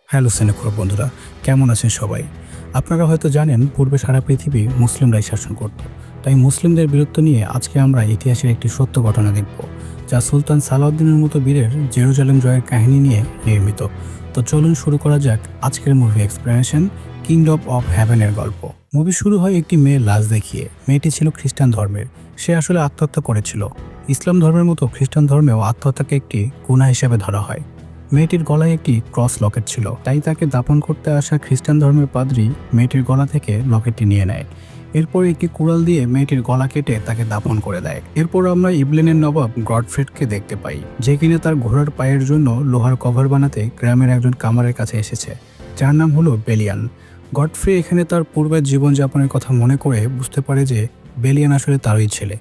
Hello সেনেকর বন্ধুরা, কেমন আছেন সবাই? আপনারা হয়তো জানেন পূর্বে সারা পৃথিবী মুসলিমরাই শাসন করত। তাই মুসলিমদের বীরত্ব নিয়ে আজকে আমরা ইতিহাসের একটি সত্য ঘটনা দেখব, যা সুলতান সালাউদ্দিনের মতো বীরের জেরুজালেম জয়ের কাহিনী নিয়ে নির্মিত। তো চলুন শুরু করা যাক আজকের মুভি এক্সপ্লেনেশন, কিংডম অফ হ্যাভেনের গল্প। মুভি শুরু হয় একটি মেয়ের লাশ দেখিয়ে। মেয়েটি ছিল খ্রিস্টান ধর্মের। সে আসলে আত্মহত্যা করেছিল। ইসলাম ধর্মের মতো খ্রিস্টান ধর্মেও আত্মহত্যাকে একটি গুনাহ হিসেবে ধরা হয়। মেয়েটির গলায় একটি ক্রস লকেট ছিল, তাই তাকে দাফন করতে আসা খ্রিস্টান ধর্মের পাদ্রী মেয়েটির গলা থেকে লকেটটি নিয়ে নেয়। এরপর একটি কুড়াল দিয়ে মেয়েটির গলা কেটে তাকে দাফন করে দেয়। এরপর আমরা ইবলেনের নবাব গডফ্রেডকে দেখতে পাই, যে কিনা তার ঘোড়ার পায়ের জন্য লোহার কভার বানাতে গ্রামের একজন কামারের কাছে এসেছে, যার নাম হলো বেলিয়ান। গডফ্রে এখানে তার পূর্বের জীবনযাপনের কথা মনে করে বুঝতে পারে যে বেলিয়ান আসলে তারই ছেলে,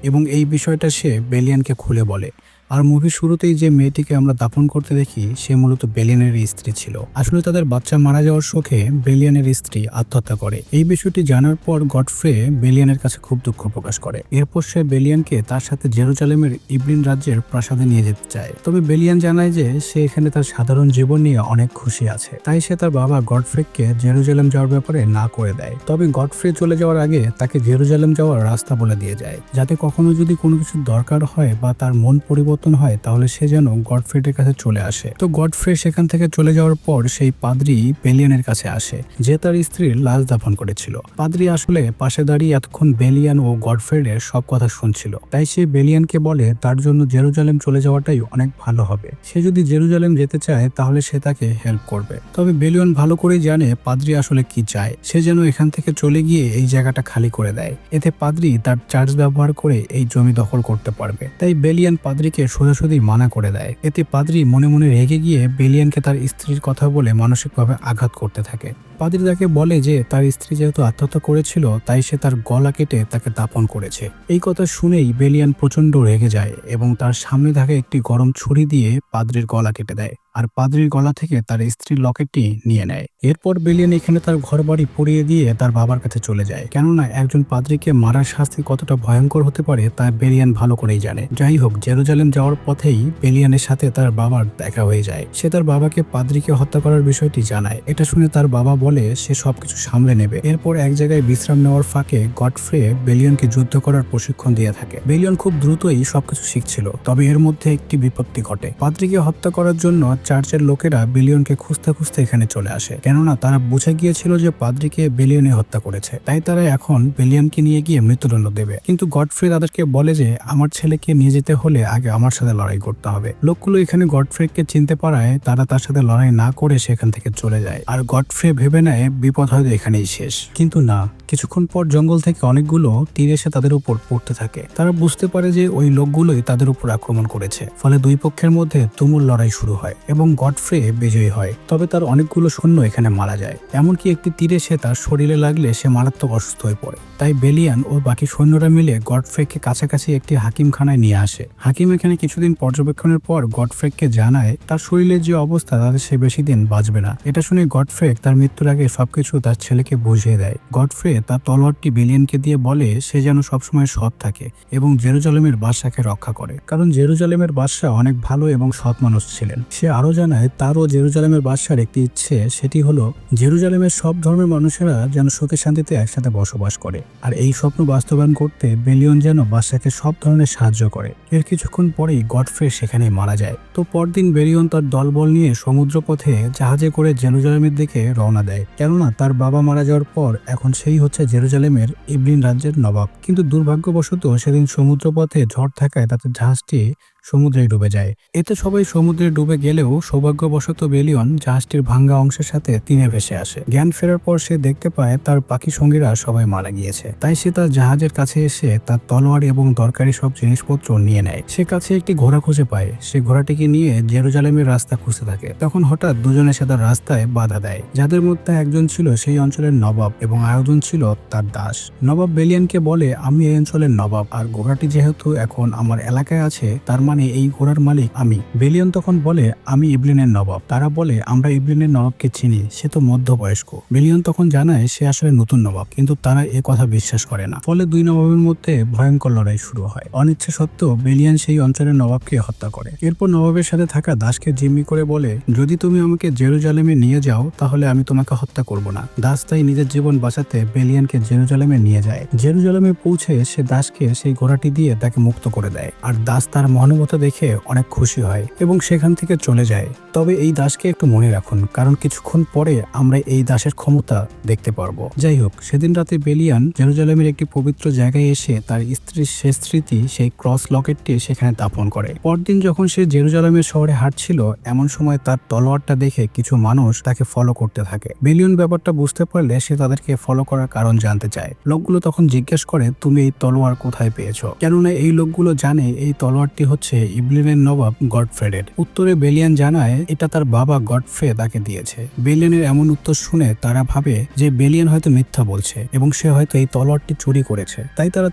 এবং এই বিষয়টা সে বেলিয়ানকে খুলে বলে। আর মুভির শুরুতেই যে মেয়েটিকে আমরা দাফন করতে দেখি, সে মূলত বেলিয়ানের স্ত্রী ছিল। আসলে তাদের বাচ্চা মারা যাওয়ার শোকে বেলিয়ানের স্ত্রী আত্মহত্যা করে। এই বিষয়টি জানার পর গডফ্রে বেলিয়ানের কাছে খুব দুঃখ প্রকাশ করে। এরপর সে বেলিয়ানকে তার সাথে জেরুজালেমের ইবলিন রাজ্যের প্রাসাদে নিয়ে যেতে চায়। তবে বেলিয়ান জানায় যে সে এখানে তার সাধারণ জীবন নিয়ে অনেক খুশি আছে, তাই সে তার বাবা গডফ্রেকে জেরুজালেম যাওয়ার ব্যাপারে না করে দেয়। তবে গডফ্রে চলে যাওয়ার আগে তাকে জেরুজালেম যাওয়ার রাস্তা বলে দিয়ে যায়, যাতে কখনো যদি কোনো কিছু দরকার হয় বা তার মন পরিবর্তন হয়, তাহলে সে যেন গডফ্রেডের কাছে চলে আসে। তো গডফ্রে সেখান থেকে চলে যাওয়ার পর সেই পাদ্রী বেলিয়ানের কাছে আসে, যে তার স্ত্রীর লাশ দাফন করেছিল। পাদ্রী আসলে পাশে দাঁড়িয়ে এতক্ষণ বেলিয়ান ও গডফ্রেডের সব কথা শুনছিল, তাই সে বেলিয়ানকে বলে তার জন্য জেরুজালেম চলে যাওয়াটাই অনেক ভালো হবে। সে যদি জেরুজালেম যেতে চায় তাহলে সে তাকে হেল্প করবে। তবে বেলিয়ান ভালো করেই জানে পাদ্রী আসলে কি চায়। সে যেন এখান থেকে চলে গিয়ে এই জায়গাটা খালি করে দেয়, এতে পাদ্রী তার চার্জ ব্যবহার করে এই জমি দখল করতে পারবে। তাই বেলিয়ান পাদ্রীকে সোজাসুজি মানা করে দেয়। এতে পাদ্রী মনে মনে রেগে গিয়ে বেলিয়ানকে তার স্ত্রীর কথা বলে মানসিকভাবে আঘাত করতে থাকে। পাদ্রী তাকে বলে যে তার স্ত্রী যেহেতু আত্মহত্যা করেছিল, তাই সে তার গলা কেটে তাকে দাফন করেছে। এই কথা শুনেই বেলিয়ান প্রচন্ড রেগে যায় এবং তার সামনে থাকা একটি গরম ছুরি দিয়ে পাদ্রীর গলা কেটে দেয়, আর পাদ্রীর গলা থেকে তার স্ত্রীর লকেটটি নিয়ে নেয়। এরপর বেলিয়ান এখানে তার ঘর বাড়ি পুড়িয়ে দিয়ে তার বাবার কাছে চলে যায়, কেননা একজন পাদ্রীকে মারার শাস্তি কতটা ভয়ঙ্কর হতে পারে তা বেলিয়ান ভালো করেই জানে। যাই হোক, জেরুজালেম যাওয়ার পথেই বেলিয়ানের সাথে তার বাবার দেখা হয়ে যায়। সে তার বাবাকে পাদ্রীকে হত্যা করার বিষয়টি জানায়। এটা শুনে তার বাবা বলে সে সবকিছু সামলে নেবে। এরপর এক জায়গায় বিশ্রাম নেওয়ার ফাঁকে গডফ্রে বেলিয়ানকে যুদ্ধ করার প্রশিক্ষণ দিয়ে থাকে। বেলিয়ান খুব দ্রুতই সবকিছু শিখছিল, তবে এর মধ্যে একটি বিপত্তি ঘটে। পাদ্রীকে হত্যা করার জন্য চার্চের লোকেরা বেলিয়ানকে খুঁজতে খুঁজতে এখানে চলে আসে, কেননা তারা বুঝে গিয়েছিল যে পাদ্রীকে বেলিয়ানে হত্যা করেছে। তাই তারা এখন বেলিয়ানকে নিয়ে গিয়ে মৃত্যুদণ্ড দেবে। কিন্তু গডফ্রে তাদেরকে বলে যে আমার ছেলেকে নিয়ে যেতে হলে আগে আমার সাথে লড়াই করতে হবে। লোকগুলো এখানে গডফ্রেকে চিনতে পারায় তারা তার সাথে লড়াই না করে সেখান থেকে চলে যায়, আর গডফ্রে ভেবে নেয় বিপদ হয়তো এখানেই শেষ। কিন্তু না, কিছুক্ষণ পর জঙ্গল থেকে অনেকগুলো তীর এসে তাদের উপর পড়তে থাকে। তারা বুঝতে পারে যে ওই লোকগুলোই তাদের উপর আক্রমণ করেছে। ফলে দুই পক্ষের মধ্যে তুমুল লড়াই শুরু হয় এবং গডফ্রে বিজয়ী হয়। তবে তার অনেকগুলো সৈন্য এখানে মারা যায়। এমনকি একটি তীর এসে তার শরীরে লাগলে সে মারাত্মক অসুস্থ হয়ে পড়ে। তাই বেলিয়ান ও বাকি সৈন্যরা মিলে গডফ্রেকে কাছাকাছি একটি হাকিমখানায় নিয়ে আসে। হাকিম এখানে কিছুদিন পর্যবেক্ষণের পর গডফ্রেকে জানায় তার শরীরের যে অবস্থা তাতে সে বেশি দিন বাঁচবে না। এটা শুনে গডফ্রে তার মৃত্যুর আগে সবকিছু তার ছেলেকে বুঝিয়ে দেয়। গডফ্রে তার তলোয়ারটি বেলিয়ানকে দিয়ে বলে সে যেন সবসময় সৎ থাকে এবং জেরুজালেমের বাদশাকে রক্ষা করে, কারণ জেরুজালেমের বাদশা অনেক ভালো এবং সৎ মানুষ ছিলেন। সে আরো জানায় তারও জেরুজালেমের বাদশার একটি ইচ্ছে, সেটি হলো জেরুজালেমের সব ধর্মের মানুষেরা যেন সুখে শান্তিতে একসাথে বসবাস করে। আর এই স্বপ্ন বাস্তবায়ন করতে বেলিয়ন যেন বাদশাকে সব ধরনের সাহায্য করে। এর কিছুক্ষণ পরেই গডফ্রে সেখানে মারা যায়। তো পরদিন বেলিয়ন তার দলবল নিয়ে সমুদ্র পথে জাহাজে করে জেরুজালেমের দিকে রওনা দেয়, কেননা তার বাবা মারা যাওয়ার পর এখন সেই হচ্ছে জেরুজালেমের ইবলিন রাজ্যের নবাব। কিন্তু দুর্ভাগ্যবশত সেদিন সমুদ্র পথে ঝড় থাকায় তাদের জাহাজটি সমুদ্রে ডুবে যায়। এতে সবাই সমুদ্রে ডুবে গেলেও সৌভাগ্যবশত বেলিয়ন জাহাজটির ভাঙ্গা অংশের সাথে তীরে ভেসে আসে। জ্ঞান ফেরার পর সে দেখতে পায় তার বাকি সঙ্গীরা সবাই মারা গিয়েছে। তাই সে তার জাহাজের কাছে এসে তার তলোয়ার এবং দরকারি সব জিনিসপত্র নিয়ে নেয়। সে কাছে একটি ঘোড়া খুঁজে পায়। সে ঘোড়াটিকে নিয়ে জেরুজালেমের রাস্তা খুঁজতে থাকে। তখন হঠাৎ দুজনে সে তার রাস্তায় বাধা দেয়, যাদের মধ্যে একজন ছিল সেই অঞ্চলের নবাব এবং আরেকজন ছিল তার দাস। নবাব বেলিয়ানকে বলে আমি এই অঞ্চলের নবাব, আর ঘোড়াটি যেহেতু এখন আমার এলাকায় আছে তার মানে মানে এই ঘোড়ার মালিক আমি। বেলিয়ন তখন বলে, আমি ইবলিনের নবাব। তারা বলে, আমরা ইবলিনের নবাবকে চিনি, সে তো মধ্যবয়স্ক। বেলিয়ন তখন জানায় সে আসলে নতুন নবাব, কিন্তু তারা এ কথা বিশ্বাস করে না। ফলে দুই নবাবের মধ্যে ভয়ঙ্কর লড়াই শুরু হয়। অনিচ্ছা সত্ত্বেও বেলিয়ান সেই অঞ্চলের নবাবকে হত্যা করে। এরপর নবাবের সাথে থাকা দাসকে জিম্মি করে বলে, যদি তুমি আমাকে জেরুজালেমে নিয়ে যাও তাহলে আমি তোমাকে হত্যা করব না। দাস তাই নিজের জীবন বাঁচাতে বেলিয়ানকে জেরুজালেমে নিয়ে যায়। জেরুজালেমে পৌঁছে সে দাসকে সেই ঘোড়াটি দিয়ে তাকে মুক্ত করে দেয়, আর দাস তার মহানুভবতা দেখে অনেক খুশি হয় এবং সেখান থেকে চলে যায়। তবে এই দাসকে একটু মনে রাখুন, কারণ কিছুক্ষণ পরে আমরা এই দাসের ক্ষমতা দেখতে পারবো। যাই হোক, সেদিন রাতে বেলিয়ান জেরুজালেমের একটি পবিত্র জায়গায় এসে তার স্ত্রীর শেষ স্মৃতি সেই ক্রস লকেটটি সেখানে দাপন করে। পরদিন যখন সে জেরুজালেমের শহরে হাঁটছিল, এমন সময় তার তলোয়ারটা দেখে কিছু মানুষ তাকে ফলো করতে থাকে। বেলিয়ন ব্যাপারটা বুঝতে পারলে সে তাদেরকে ফলো করার কারণ জানতে চায়। লোকগুলো তখন জিজ্ঞেস করে, তুমি এই তলোয়ার কোথায় পেয়েছো? কেননা এই লোকগুলো জানে এই তলোয়ারটি হচ্ছে ইবলিনের নবাব গডফ্রেডের। উত্তরে বেলিয়ান জানায় এটা তার বাবা গডফ্রে তাকে দিয়েছে। বেলিয়ানের এমন উত্তর শুনে তারা ভাবে যে বেলিয়ান হয়তো মিথ্যা বলছে এবং সে হয়তো এই তলোয়ারটি চুরি করেছে। তাই তারা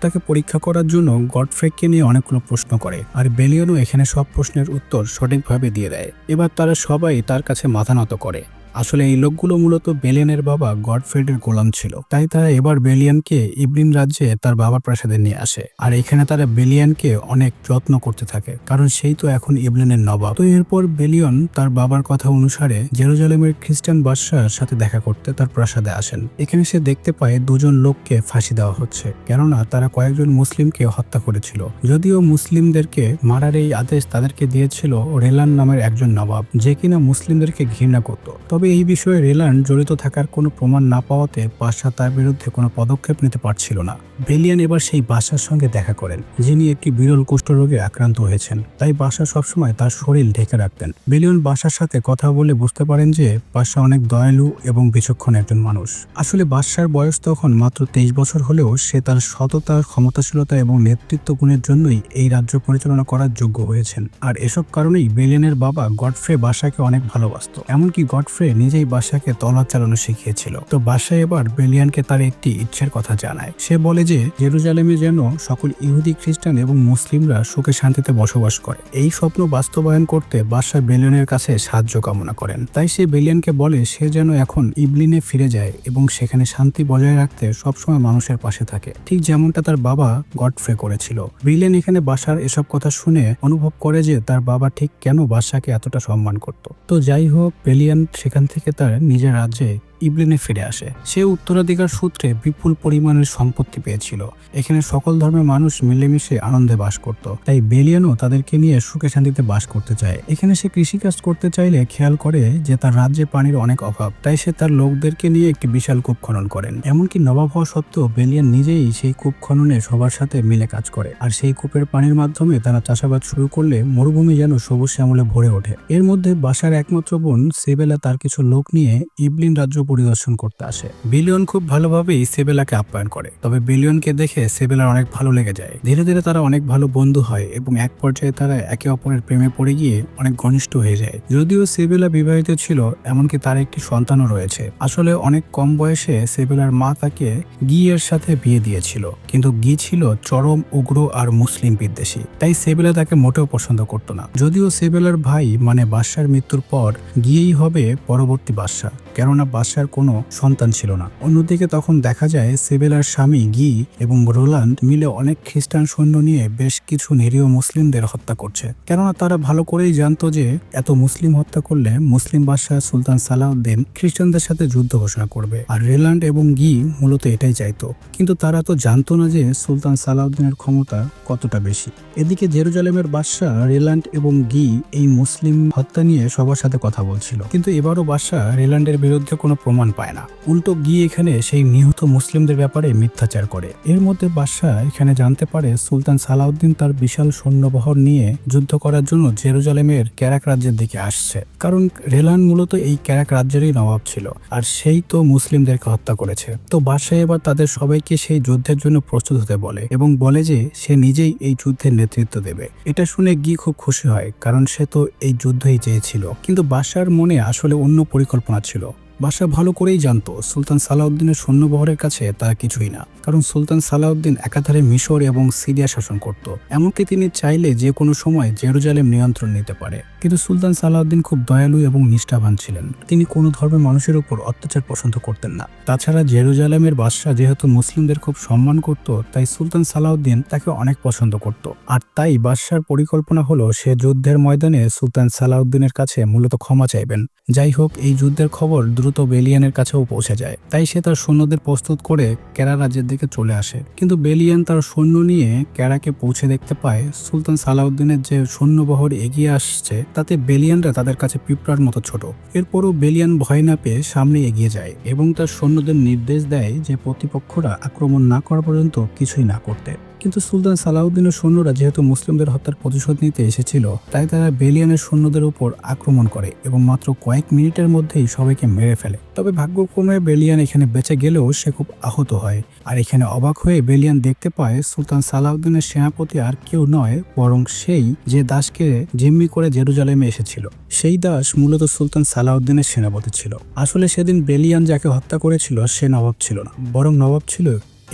তাকে পরীক্ষা করার জন্য গডফ্রেকে নিয়ে অনেকগুলো প্রশ্ন করে, আর বেলিয়ানও এখানে সব প্রশ্নের উত্তর সঠিকভাবে দিয়ে দেয়। এবার তারা সবাই তার কাছে মাথা নত করে। আসলে এই লোকগুলো মূলত বেলিয়ানের বাবা গডফ্রেডের গোলাম ছিল। তাই তারা এবার বেলিয়ানকে ইবলিন রাজ্যে তার বাবার প্রাসাদে নিয়ে আসে, আর এখানে তারা বেলিয়ানকে অনেক যত্ন করতে থাকে, কারণ সেই তো এখন ইবলিনের নবাব। তো এরপর বেলিয়ন তার বাবার কথা অনুসারে জেরুজালেমের খ্রিস্টান বাদশার সাথে দেখা করতে তার প্রাসাদে আসেন। এখানে সে দেখতে পায় দুজন লোককে ফাঁসি দেওয়া হচ্ছে, কেননা তারা কয়েকজন মুসলিমকে হত্যা করেছিল। যদিও মুসলিমদেরকে মারার এই আদেশ তাদেরকে দিয়েছিল রেলান নামের একজন নবাব, যে কিনা মুসলিমদেরকে ঘৃণা করত। তবে এই বিষয়ে রেলান জড়িত থাকার কোনো প্রমাণ না পাওয়াতে বাদশা তার বিরুদ্ধে কোনো পদক্ষেপ নিতে পারছিল না। বেলিয়ান এবার সেই বাদশার সঙ্গে দেখা করেন, যিনি একটি বিরল কুষ্ঠরোগে আক্রান্ত হয়েছেন। তাই বাদশা সবসময় তার শরীর ঢেকে রাখতেন। বেলিয়ন বাদশার সাথে কথা বলে বুঝতে পারেন যে বাদশা অনেক দয়ালু এবং বিচক্ষণ একজন মানুষ। আসলে বাদশার বয়স তখন মাত্র 23 বছর হলেও সে তার সততা, ক্ষমতাশীলতা এবং নেতৃত্ব গুণের জন্যই এই রাজ্য পরিচালনা করার যোগ্য হয়েছেন। আর এসব কারণেই বেলিয়ানের বাবা গডফ্রে বাদশাকে অনেক ভালোবাসত। এমনকি গডফ্রে নিজেই বাদশাকে তলোয়ার চালানো শিখিয়েছিল। তো বাদশা এবার বেলিয়ানকে তার একটি ইচ্ছের কথা জানায়। সে বলে যে জেরুজালেমে যেন সকল ইহুদি, খ্রিস্টান এবং মুসলিমরা সুখে শান্তিতে বসবাস করে। এই স্বপ্ন বাস্তবায়ন করতে বাদশা বেলিয়ানের কাছে সাহায্য কামনা করেন। তাই সে বেলিয়ানকে বলে সে যেন এখন ইবলিনে ফিরে যায় এবং সেখানে শান্তি বজায় রাখতে সবসময় মানুষের পাশে থাকে, ঠিক যেমনটা তার বাবা গডফ্রে করেছিল। বেলিয়ান এখানে বাদশার এসব কথা শুনে অনুভব করে যে তার বাবা ঠিক কেন বাদশাকে এতটা সম্মান করত। তো যাই হোক, বেলিয়ান সেখান থেকে তার নিজের রাজ্যে ইবলিনে ফিরে আসে। সে উত্তরাধিকার সূত্রে বিপুল পরিমাণের সম্পত্তি পেয়েছিল। এখানে সকল ধর্মের মানুষ মিলেমিশে আনন্দে বাস করত। তাই বেলিয়ানও তাদেরকে নিয়ে সুখে শান্তিতে বাস করতে চায়। এখানে সে কৃষিকাজ করতে চাইলে খেয়াল করে যে তার রাজ্যে পানির অনেক অভাব। তাই সে তার লোকদেরকে নিয়ে একটি বিশাল কূপ খনন করেন। এমনকি নবাব হওয়া সত্ত্বেও বেলিয়ান নিজেই সেই কূপ খননে সবার সাথে মিলে কাজ করে। আর সেই কূপের পানির মাধ্যমে তারা চাষাবাদ শুরু করলে মরুভূমি যেন সবুজ শ্যামলে ভরে ওঠে। এর মধ্যে বাদশার একমাত্র বোন সেবেলা তার কিছু লোক নিয়ে ইবলিন রাজ্য পরিদর্শন করতে আসে। বেলিয়ন খুব ভালোভাবেই সেবেলাকে আপ্যায়ন করে। তবে বেলিয়নকে দেখে সেবেলার অনেক ভালো লেগে যায়। ধীরে ধীরে তারা অনেক ভালো বন্ধু হয় এবং এক পর্যায়ে তারা একে অপরের প্রেমে পড়ে গিয়ে অনেক ঘনিষ্ঠ হয়ে যায়। যদিও সেবেলা বিবাহিত ছিল, এমনকি তার একটি সন্তানও রয়েছে। আসলে অনেক কম বয়সে সেবেলার মা তাকে গিয়ের সাথে বিয়ে দিয়েছিল, কিন্তু গি ছিল চরম উগ্র আর মুসলিম বিদ্বেষী। তাই সেবেলা তাকে মোটেও পছন্দ করত না। যদিও সেবেলার ভাই মানে বাদশার মৃত্যুর পর গিয়েই হবে পরবর্তী বাদশা, কেননা বাদশার কোনো সন্তান ছিল না। অন্যদিকে তখন দেখা যায় সেবেলার স্বামী গি এবং রোলান্ড মিলে অনেক খ্রিস্টান সৈন্য নিয়ে বেশ কিছু নিরীহ মুসলিমদের হত্যা করছে, কেননা তারা ভালো করেই জানতো যে এত মুসলিম হত্যা করলে মুসলিম বাদশাহ সুলতান সালাউদ্দিন খ্রিস্টানদের সাথে যুদ্ধ ঘোষণা করবে। আর রেলান্ড এবং গি মূলত এটাই চাইতো, কিন্তু তারা তো জানতো না যে সুলতান সালাউদ্দিনের ক্ষমতা কতটা বেশি। এদিকে জেরুজালেমের বাদশাহ রেলান্ড এবং গি এই মুসলিম হত্যা নিয়ে সবার সাথে কথা বলছিল, কিন্তু এবারও বাদশাহ রেলান্ডের বিরুদ্ধে কোনো প্রমাণ পায় না। উল্টো গিয়ে এখানে সেই নিহত মুসলিমদের ব্যাপারে মিথ্যাচার করে। এর মধ্যে বাদশাহ এখানে জানতে পারে সুলতান সালাউদ্দিন তার বিশাল সৈন্যবহর নিয়ে যুদ্ধ করার জন্য জেরুজালেমের ক্যারাক রাজ্যের দিকে আসছে, কারণ রেলান মূলত এই ক্যারাক রাজ্যেরই নবাব ছিল, আর সেই তো মুসলিমদেরকে হত্যা করেছে। তো বাদশাহ এবার তাদের সবাইকে সেই যুদ্ধের জন্য প্রস্তুত হতে বলে এবং বলে যে সে নিজেই এই যুদ্ধের নেতৃত্ব দেবে। এটা শুনে গি খুব খুশি হয়, কারণ সে তো এই যুদ্ধই চেয়েছিল। কিন্তু বাদশার মনে আসলে অন্য পরিকল্পনা ছিল। বাদশাহ ভালো করেই জানতো সুলতান সালাউদ্দিনের সৈন্যবহরের কাছে তারা কিছুই না, কারণ সুলতান সালাউদ্দিন একাধারে মিশর এবং সিরিয়া শাসন করত। এমনকি তিনি চাইলে যে কোনো সময় জেরুজালেম নিয়ন্ত্রণ নিতে পারে। কিন্তু সুলতান সালাউদ্দিন খুব দয়ালু এবং নিষ্ঠাবান ছিলেন। তিনি কোনো ধর্মের মানুষের উপর অত্যাচার পছন্দ করতেন না। তাছাড়া জেরুজালেমের বাদশাহ যেহেতু মুসলিমদের খুব সম্মান করত, তাই সুলতান সালাউদ্দিন তাকে অনেক পছন্দ করত। আর তাই বাদশার পরিকল্পনা হলো সে যুদ্ধের ময়দানে সুলতান সালাউদ্দিনের কাছে মূলত ক্ষমা চাইবেন। যাই হোক, এই যুদ্ধের খবর দ্রুত বেলিয়ানের কাছেও পৌঁছে যায়। তাই সে তার সৈন্যদের প্রস্তুত করে কেরা রাজ্যের দিকে চলে আসে। কিন্তু বেলিয়ান তার সৈন্য নিয়ে কেরাকে পৌঁছে দেখতে পায় সুলতান সালাউদ্দিনের যে সৈন্যবহর এগিয়ে আসছে তাতে বেলিয়ানরা তাদের কাছে পিঁপড়ার মতো ছোট। এরপরও বেলিয়ান ভয় না পেয়ে সামনে এগিয়ে যায় এবং তার সৈন্যদের নির্দেশ দেয় যে প্রতিপক্ষরা আক্রমণ না করা পর্যন্ত কিছুই না করতে। কিন্তু সুলতান সালাউদ্দিনের সৈন্যরা যেহেতু মুসলিমদের হত্যার প্রতিশোধ নিতে এসেছিল, তাই তারা বেলিয়ানের সৈন্যদের উপর আক্রমণ করে এবং মাত্র কয়েক মিনিটের মধ্যেই সবাইকে মেরে ফেলে। তবে ভাগ্যক্রমে বেলিয়ান এখানে বেঁচে গেলেও সে খুব আহত হয়। আর এখানে অবাক হয়ে বেলিয়ান দেখতে পায় সুলতান সালাউদ্দিনের সেনাপতি আর কেউ নয়, বরং সেই যে দাসকে জিম্মি করে জেরুজালেমে এসেছিল। সেই দাস মূলত সুলতান সালাউদ্দিনের সেনাপতি ছিল। আসলে সেদিন বেলিয়ান যাকে হত্যা করেছিল সে নবাব ছিল না, বরং নবাব ছিল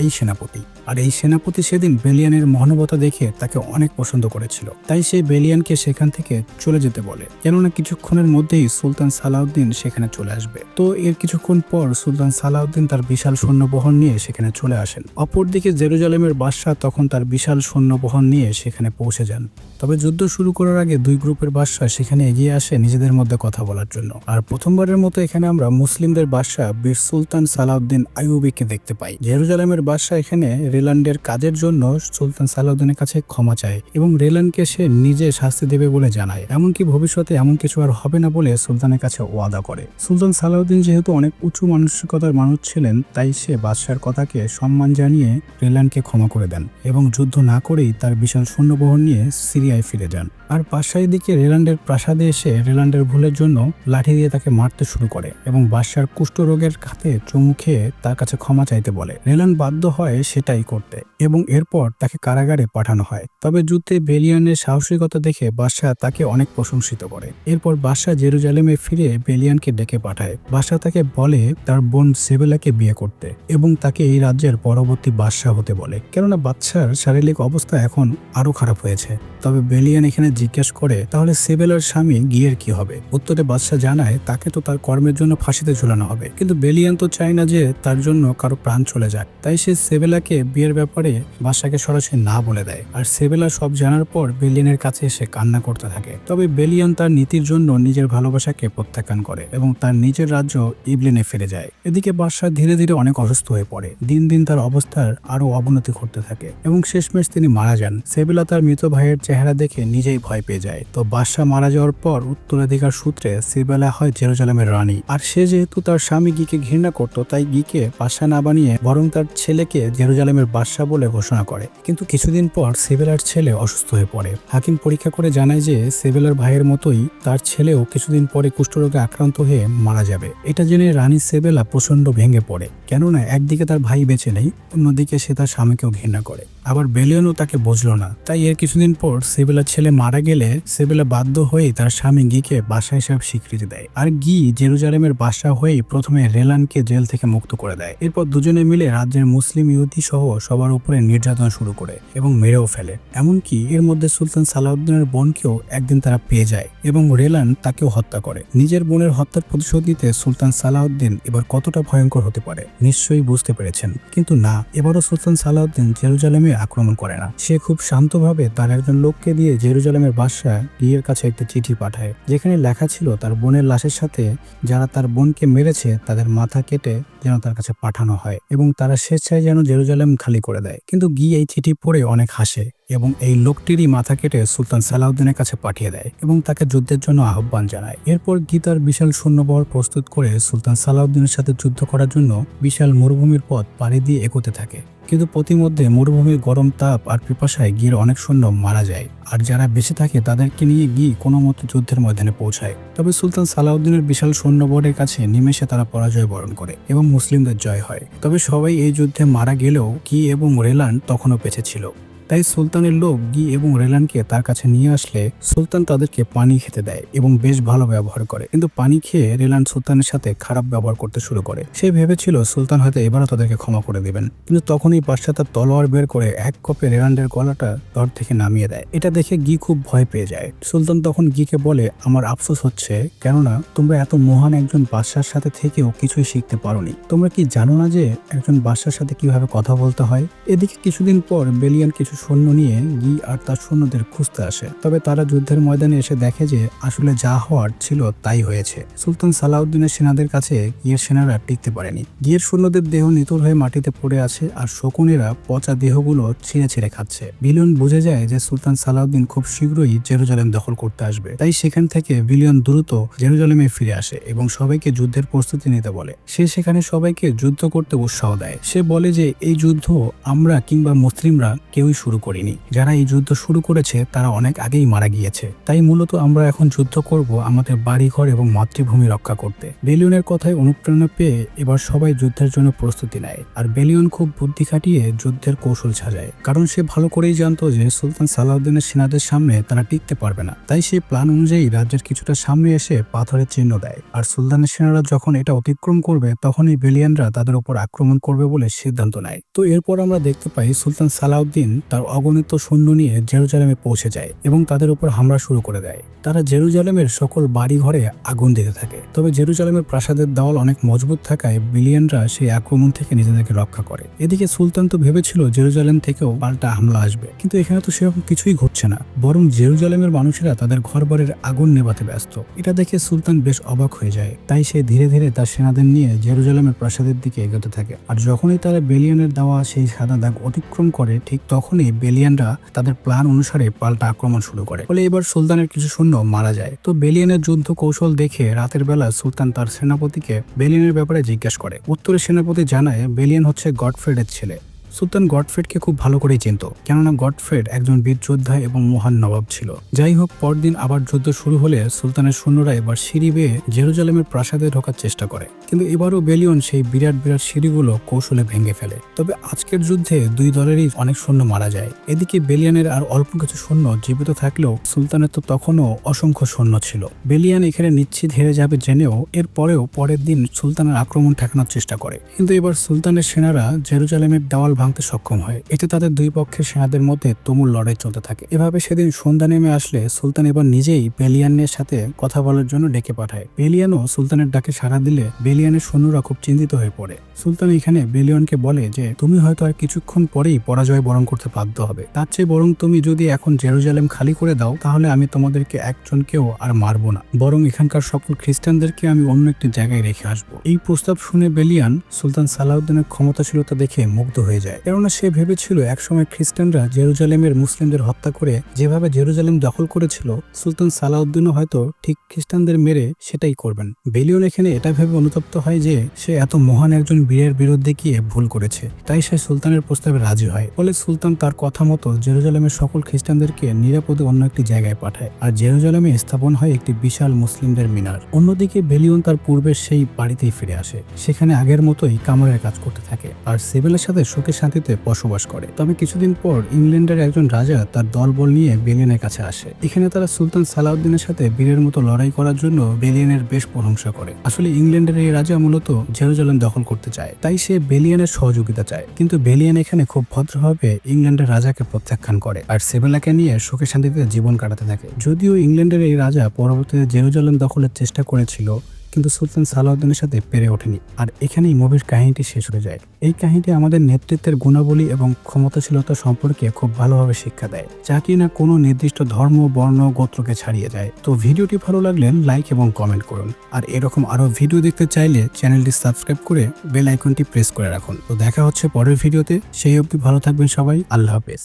এই সেনাপতি। আর এই সেনাপতি সেদিন বেলিয়ানের মহানুভবতা দেখে তাকে অনেক পছন্দ করেছিল। তাই সে বেলিয়ানকে সেখান থেকে চলে যেতে বলে, কেননা কিছুক্ষণের মধ্যেই সুলতান সালাউদ্দিন সেখানে চলে আসবে। তো এর কিছুক্ষণ পর সুলতান সালাউদ্দিন তার বিশাল সৈন্যবহর নিয়ে সেখানে চলে আসেন। অপরদিকে জেরুজালেমের বাদশাহ তখন তার বিশাল সৈন্যবহর নিয়ে সেখানে পৌঁছে যান। তবে যুদ্ধ শুরু করার আগে দুই গ্রুপের বাদশাহ সেখানে এগিয়ে আসে নিজেদের মধ্যে কথা বলার জন্য। আর প্রথমবারের মতো এখানে আমরা মুসলিমদের বাদশাহ বীর সুলতান সালাউদ্দিন আইয়ুবীকে দেখতে পাই। জেরুজালেমের বাদশাহ এখানে রেলান্ডের কাজের জন্য সুলতান সালাউদ্দিনের কাছে ক্ষমা চায় এবং রেলান্ডকে সে নিজে শাস্তি দেবে বলে জানায়। এমনকি ভবিষ্যতে এমন কিছু আর হবে না বলে সুলতানের কাছে ওয়াদা করে। সুলতান সালাউদ্দিন যেহেতু অনেক উঁচু মানসিকতার মানুষ ছিলেন, তাই সে বাদশার কথাকে সম্মান জানিয়ে রেলান্ডকে ক্ষমা করে দেন এবং যুদ্ধ না করেই তার বিশাল সৈন্যবহর নিয়ে সিরিয়ায় ফিরে যান। আর বাদশার দিকে রেলান্ডের প্রাসাদে এসে রেলান্ডের ভুলের জন্য লাঠি দিয়ে তাকে মারতে শুরু করে এবং বাদশার কুষ্ঠরোগের হাতে চুমু খেয়ে তার কাছে ক্ষমা চাইতে বলে। রেলান্ড বাধ্য হয় সেটাই করতে এবং এরপর তাকে কারাগারে পাঠানো হয়। তবে যুদ্ধে বেলিয়ানের সাহসিকতা দেখে বাদশাহ তাকে অনেক প্রশংসিত করে। এরপর বাদশাহ জেরুজালেমে ফিরে বেলিয়ানকে ডেকে পাঠায়। বাদশাহ তাকে বলে তার বোন সেবেলাকে বিয়ে করতে এবং তাকে এই রাজ্যের পরবর্তী বাদশাহ হতে বলে, কেননা বাদশার শারীরিক অবস্থা এখন আরো খারাপ হয়েছে। তবে বেলিয়ান এখানে জিজ্ঞেস করে তাহলে সেবেলার স্বামী গিয়ের কি হবে? উত্তরে বাদশাহ জানায় তাকে তো তার কর্মের জন্য ফাঁসিতে ঝুলানো হবে, কিন্তু বেলিয়ান তো চায় না যে তার জন্য কারো প্রাণ চলে যায়। তাই সে সেবেলাকে বিয়ের ব্যাপারে বাদশাকে সরাসরি না বলে দেয়। আর সেবেলা সব জানার পর বেলিয়ানের কাছে এসে কান্না করতে থাকে। তবে বেলিয়ান তার নীতির জন্য নিজের ভালোবাসাকে প্রত্যাখ্যান করে এবং তার নিজের রাজ্য ইবলিনে ফিরে যায়। এদিকে বাদশাহ ধীরে ধীরে অনেক অসুস্থ হয়ে পড়ে। দিন দিন তার অবস্থার আরো অবনতি ঘটতে থাকে এবং শেষমেশ তিনি মারা যান। সেবেলা তার মৃত ভাইয়ের চেহারা দেখে নিজেই ভয় পেয়ে যায়। তো বাদশাহ মারা যাওয়ার পর উত্তরাধিকার সূত্রে সেবেলা হয় জেরুজালেমের রানী। আর সে যেহেতু তার স্বামী গিকে ঘৃণা করত, তাই গিকে বাদশাহ না বানিয়ে বরং তার ছেলেকে জেরুজালেমের বাদশাহ বলে ঘোষণা করে। কিন্তু কিছুদিন পর সেবেলার ছেলে অসুস্থ হয়ে পড়ে। হাকিম পরীক্ষা করে জানায় যে সেবেলার ভাইয়ের মতোই তার ছেলেও কিছুদিন পরে কুষ্ঠরোগে আক্রান্ত হয়ে মারা যাবে। এটা জেনে রানী সেবেলা প্রচন্ড ভেঙে পড়ে, কেননা একদিকে তার ভাই বেঁচে নেই, অন্যদিকে সে তার স্বামীকেও ঘৃণা করে। আবার বেলিয়ানও তাকে বুঝলো না। তাই এর কিছুদিন পর সেবেলার ছেলে মারা গেলে সেবেলা বাধ্য হয়ে তার স্বামী গিকে বাদশাহ হিসেবে স্বীকৃতি দেয়। আর গি জেরুজালেমের বাদশাহ হয়েই প্রথমে রেলানকে জেল থেকে মুক্ত করে দেয়। এরপর দুজনে মিলে রাজ্যের মুসলিম ইহুদি সহ সবার উপরে নির্যাতন শুরু করে এবং মেরেও ফেলে। এমনকি এর মধ্যে সুলতান সালাউদ্দিনের বোনকেও একদিন তারা পেয়ে যায় এবং রেলান তাকেও হত্যা করে। নিজের বোনের হত্যার প্রতিশোধ নিতে সুলতান সালাউদ্দিন এবার কতটা ভয়ঙ্কর হতে পারে নিশ্চয়ই বুঝতে পেরেছেন। কিন্তু না, এবারও সুলতান সালাউদ্দিন জেরুজালেমে আক্রমণ করে না। সে খুব শান্তভাবে তার একজন লোককে দিয়ে জেরুজালেমের বাদশাহ গিয়ের কাছে একটা চিঠি পাঠায়, যেখানে লেখা ছিল তার বোনের লাশের সাথে যারা তার বোনকে মেরেছে তাদের মাথা কেটে যেন তার কাছে পাঠানো হয় এবং তারা স্বেচ্ছায় যেন জেরুজালেম খালি করে দেয়। কিন্তু গি এই চিঠি পড়ে অনেক হাসে এবং এই লোকটিরই মাথা কেটে সুলতান সালাউদ্দিনের কাছে পাঠিয়ে দেয় এবং তাকে যুদ্ধের জন্য আহ্বান জানায়। এরপর গি তার বিশাল সৈন্যবহর প্রস্তুত করে সুলতান সালাউদ্দিনের সাথে যুদ্ধ করার জন্য বিশাল মরুভূমির পথ পাড়ি দিয়ে এগোতে থাকে। কিন্তু প্রতিমধ্যে মরুভূমির গরম তাপ আর পিপাসায় গির অনেক সৈন্য মারা যায়, আর যারা বেঁচে থাকে তাদেরকে নিয়ে গি কোনো মতো যুদ্ধের ময়দানে পৌঁছায়। তবে সুলতান সালাউদ্দিনের বিশাল সৈন্যবহরের কাছে নিমেষে তারা পরাজয় বরণ করে এবং মুসলিমদের জয় হয়। তবে সবাই এই যুদ্ধে মারা গেলেও গি এবং রেলান তখনও বেঁচে ছিল। তাই সুলতানের লোক গি এবং রেলানকে তার কাছে নিয়ে আসলে সুলতান তাদেরকে পানি খেতে দেয় এবং বেশ ভালো ব্যবহার করে। কিন্তু পানি খেয়ে রেলান সুলতানের সাথে খারাপ ব্যবহার করতে শুরু করে। সে ভেবেছিল সুলতান হয়তো এবারও তাদেরকে ক্ষমা করে দিবেন, কিন্তু তখনই বাদশা তার তলোয়ার বের করে এক কোপে রেলান্ডের গলাটা দর থেকে নামিয়ে দেয়। এটা দেখে গি খুব ভয় পেয়ে যায়। সুলতান তখন গিকে বলে, আমার আফসোস হচ্ছে, কেননা তোমরা এত মহান একজন বাদশার সাথে থেকেও কিছুই শিখতে পারোনি। তোমরা কি জানো না যে একজন বাদশার সাথে কিভাবে কথা বলতে হয়? এদিকে কিছুদিন পর বেলিয়ান কিছু সৈন্য নিয়ে গি আর তার সৈন্যদের খুঁজতে আসে। তবে তারা যুদ্ধের ময়দানে এসে দেখে যে আসলে যা হওয়ার ছিল তাই হয়েছে। সুলতান সালাউদ্দিনের সেনাদের কাছে গিয়ের সেনারা টিকতে পারেনি। গিয়ের সৈন্যদের দেহ নিথর হয়ে মাটিতে পড়ে আছে আর শকুনেরা পচা দেহগুলো ছিঁড়ে ছিঁড়ে খাচ্ছে। বিলিয়ন বুঝে যায় যে সুলতান সালাউদ্দিন খুব শীঘ্রই জেরুজালেম দখল করতে আসবে। তাই সেখান থেকে বিলিয়ন দ্রুত জেরুজালেমে ফিরে আসে এবং সবাইকে যুদ্ধের প্রস্তুতি নিতে বলে। সে সেখানে সবাইকে যুদ্ধ করতে উৎসাহ দেয়। সে বলে যে এই যুদ্ধ আমরা কিংবা মুসলিমরা কেউই শুরু করিনি। যারা এই যুদ্ধ শুরু করেছে তারা অনেক আগেই মারা গিয়েছে। তাই মূলত আমরা এখন যুদ্ধ করব আমাদের বাড়িঘর এবং মাতৃভূমি রক্ষা করতে। বেলিয়নের কথায় অনুপ্রেরণা পেয়ে এবার সবাই যুদ্ধের জন্য প্রস্তুতি নেয়। আর বেলিয়ন খুব বুদ্ধি খাটিয়ে যুদ্ধের কৌশল সাজায়, কারণ সে ভালো করেই জানতো যে সুলতান সালাউদ্দিনের সেনাদের সামনে তারা টিকতে পারবে না। তাই সে প্ল্যান অনুযায়ী রাজ্যের কিছুটা সামনে এসে পাথরের চিহ্ন দেয়। আর সুলতানের সেনারা যখন এটা অতিক্রম করবে তখনই বেলিয়ানরা তাদের উপর আক্রমণ করবে বলে সিদ্ধান্ত নেয়। তো এরপর আমরা দেখতে পাই সুলতান সালাউদ্দিন তার অগণিত সৈন্য নিয়ে জেরুজালেমে পৌঁছে যায় এবং তাদের উপর হামলা শুরু করে দেয়। তারা জেরুজালেমের সকল বাড়ি ঘরে আগুন দিতে থাকে। তবে জেরুজালেমের প্রাসাদের দেওয়াল অনেক মজবুত থাকায় বিলিয়ানরা সেই আক্রমণ থেকে নিজেদেরকে রক্ষা করে। এদিকে সুলতান তো ভেবেছিল জেরুজালেম থেকেও পাল্টা হামলা আসবে, কিন্তু এখানে তো সেরকম কিছুই ঘটছে না, বরং জেরুজালেমের মানুষেরা তাদের ঘরবাড়ির আগুন নেভাতে ব্যস্ত। এটা দেখে সুলতান বেশ অবাক হয়ে যায়। তাই সে ধীরে ধীরে তার সেনাদের নিয়ে জেরুজালেমের প্রাসাদের দিকে এগোতে থাকে। আর যখনই তারা বেলিয়ানের দেওয়া সেই সাদা দাগ অতিক্রম করে ঠিক তখনই বেলিয়ানরা তাদের প্ল্যান অনুসারে পাল্টা আক্রমণ শুরু করে। ফলে এবার সুলতানের কিছু সৈন্য মারা যায়। তো বেলিয়ানের যুদ্ধ কৌশল দেখে রাতের বেলা সুলতান তার সেনাপতিকে বেলিয়ানের ব্যাপারে জিজ্ঞাসা করে। উত্তরে সেনাপতি জানায় বেলিয়ান হচ্ছে গডফ্রেডের ছেলে। সুলতান গডফ্রেডকে খুব ভালো করেই চিনত, কেননা গডফ্রেড একজন বীর যোদ্ধা এবং মহান নবাব ছিল। যাই হোক, পরদিন আবার যুদ্ধ শুরু হলে সুলতানের সৈন্যরা এবার সিঁড়ি বেয়ে জেরুজালেমের প্রাসাদে ঢোকার চেষ্টা করে, কিন্তু এবারও বেলিয়ন সেই বিরাট বিরাট সিঁড়িগুলো কৌশলে ভেঙে ফেলে। তবে আজকের যুদ্ধে দুই দলেরই অনেক সৈন্য মারা যায়। এদিকে বেলিয়ানের আর অল্প কিছু সৈন্য জীবিত থাকলেও সুলতানের তো তখনও অসংখ্য সৈন্য ছিল। বেলিয়ান এখানে নিশ্চিত হেরে যাবে জেনেও এরপরেও পরের দিন সুলতানের আক্রমণ ঠেকানোর চেষ্টা করে, কিন্তু এবার সুলতানের সেনারা জেরুজালেমের দেওয়াল ভাঙতে সক্ষম হয়। এতে তাদের দুই পক্ষের সেনাদের মধ্যে তুমুল লড়াই চলতে থাকে। এভাবে সেদিন সন্ধ্যা নেমে আসলে সুলতান এবার নিজেই বেলিয়ানের সাথে কথা বলার জন্য ডেকে পাঠায়। বেলিয়ানও সুলতানের ডাকে সাড়া দিলে বেলিয়ানের সৈন্যরা খুব চিন্তিত হয়ে পড়ে। সুলতান এখানে বেলিয়নকে বলে যে তুমি হয়তো আর কিছুক্ষণ পরেই পরাজয় বরণ করতে বাধ্য হবে, তার চেয়ে বরং তুমি যদি এখন জেরুজালেম খালি করে দাও তাহলে আমি তোমাদেরকে একজনকেও আর মারবো না, বরং এখানকার সকল খ্রিস্টানদেরকে আমি অন্য একটি জায়গায় রেখে আসবো। এই প্রস্তাব শুনে বেলিয়ান সুলতান সালাউদ্দিনের ক্ষমতাশীলতা দেখে মুগ্ধ হয়ে যায়, কেননা সে ভেবেছিল একসময় খ্রিস্টানরা জেরুজালেমের মুসলিমদের হত্যা করে যেভাবে জেরুজালেম দখল করেছিল সুলতান সালাউদ্দিনও হয়তো ঠিক খ্রিস্টানদের মেরে সেটাই করবেন। বেলিয়ন এখানে এটা ভেবে অনুতপ্ত হয় যে সে এত মহান একজন বীরের বিরুদ্ধে গিয়ে ভুল করেছে, তাই সে সুলতানের প্রস্তাবে রাজি হয়। ফলে সুলতান তার কথা মতো জেরুজালেমের সকল খ্রিস্টানদেরকে নিরাপদে অন্য একটি জায়গায় পাঠায় আর জেরুজালেমে স্থাপন হয় একটি বিশাল মুসলিমদের মিনার। অন্যদিকে বেলিয়ন তার পূর্বের সেই বাড়িতেই ফিরে আসে। সেখানে আগের মতোই কামড়ের কাজ করতে থাকে আর সেবেলের সাথে সুখে শান্তিতে বসবাস করে। তবে কিছুদিন পর ইংল্যান্ডের একজন রাজা তার দলবল নিয়ে বেলিয়নের কাছে আসে। এখানে তারা সুলতান সালাউদ্দিনের সাথে বীরের মতো লড়াই করার জন্য বেলিয়নের বেশ প্রশংসা করে। আসলে ইংল্যান্ডের এই রাজা মূলত জেরুজালেম দখল করতে চায়, তাই সে বেলিয়নের সহযোগিতা চায়, কিন্তু বেলিয়ন এখানে খুব ভদ্রভাবে ইংল্যান্ডের রাজাকে প্রত্যাখ্যান করে আর সেবেলাকে নিয়ে সুখে শান্তিতে জীবন কাটাতে থাকে। যদিও ইংল্যান্ডের এই রাজা পরবর্তীতে জেরুজালেম দখলের চেষ্টা করেছিল, কিন্তু সুলতান সালাউদ্দিনের সাথে পেরে ওঠেনি। আর এখানেই মুভির কাহিনীটি শেষ হয়ে যায়। এই কাহিনীটি আমাদের নেতৃত্বের গুণাবলী এবং ক্ষমতাশীলতা সম্পর্কে খুব ভালোভাবে শিক্ষা দেয়, যা কিনা কোনো নির্দিষ্ট ধর্ম, বর্ণ, গোত্রকে ছাড়িয়ে যায়। তো ভিডিওটি ভালো লাগলে লাইক এবং কমেন্ট করুন। আর এরকম আরো ভিডিও দেখতে চাইলে চ্যানেলটি সাবস্ক্রাইব করে বেল আইকনটি প্রেস করে রাখুন। তো দেখা হচ্ছে পরের ভিডিওতে। সেই অবধি ভালো থাকবেন সবাই। আল্লাহ হাফেজ।